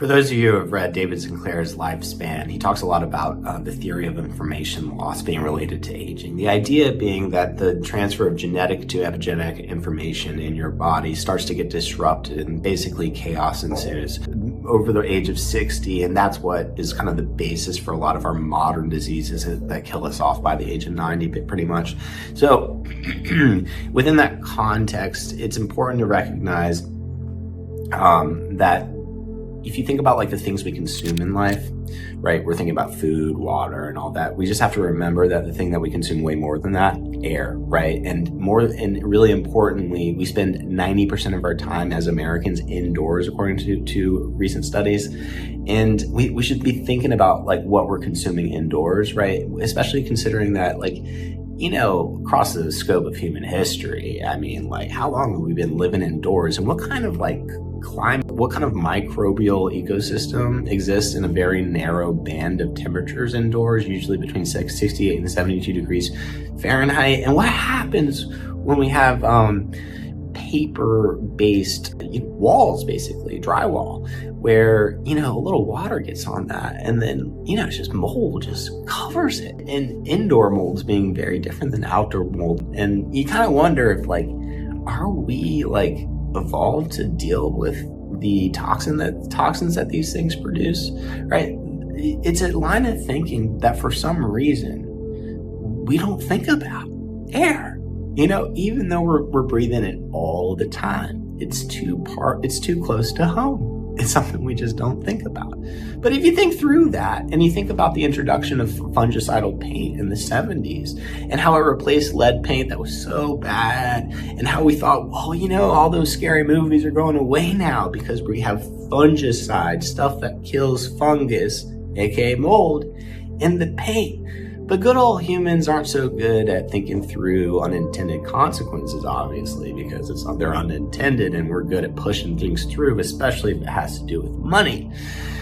For those of you who have read David Sinclair's Lifespan, he talks a lot about the theory of information loss being related to aging. The idea being that the transfer of genetic to epigenetic information in your body starts to get disrupted and basically chaos ensues over the age of 60. And that's what is kind of the basis for a lot of our modern diseases that kill us off by the age of 90, pretty much. So within that context, it's important to recognize that if you think about like the things we consume in life, right? We're thinking about food, water, and all that. We just have to remember that the thing that we consume way more than that, air, right? And really importantly, we spend 90% of our time as Americans indoors, according to recent studies. And we should be thinking about like what we're consuming indoors, right? Especially considering that like, you know, across the scope of human history, I mean, like how long have we been living indoors and what kind of like climate, what kind of microbial ecosystem exists in a very narrow band of temperatures indoors, usually between 68 and 72 degrees Fahrenheit. And what happens when we have paper-based walls, basically drywall, where, you know, a little water gets on that and then, you know, it's just mold just covers it. And indoor molds being very different than outdoor mold. And you kind of wonder if like, are we like evolved to deal with the toxins that these things produce, right? It's a line of thinking that for some reason we don't think about air. You know, even though we're breathing it all the time, it's too close to home. It's something we just don't think about. But if you think through that and you think about the introduction of fungicidal paint in the 70s and how it replaced lead paint that was so bad and how we thought, well, you know, all those scary movies are going away now because we have fungicide, stuff that kills fungus, aka mold, in the paint. But good old humans aren't so good at thinking through unintended consequences, obviously, because they're unintended, and we're good at pushing things through, especially if it has to do with money.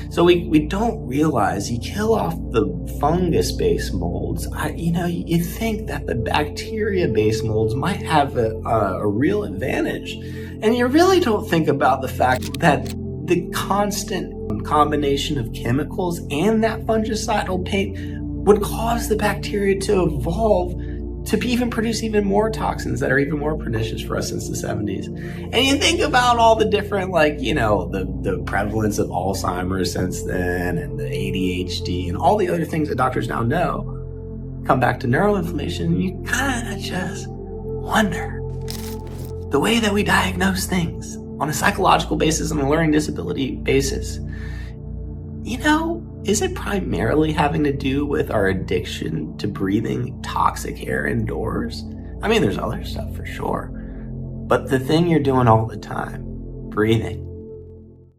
So we don't realize you kill off the fungus-based molds. You think that the bacteria-based molds might have a real advantage. And you really don't think about the fact that the constant combination of chemicals and that fungicidal paint would cause the bacteria to evolve to even produce even more toxins that are even more pernicious for us since the 70s. And you think about all the different, like, you know, the prevalence of Alzheimer's since then and the ADHD and all the other things that doctors now know come back to neuroinflammation. You kind of just wonder the way that we diagnose things on a psychological basis and a learning disability basis. You know, is it primarily having to do with our addiction to breathing toxic air indoors? I mean, there's other stuff for sure. But the thing you're doing all the time, breathing,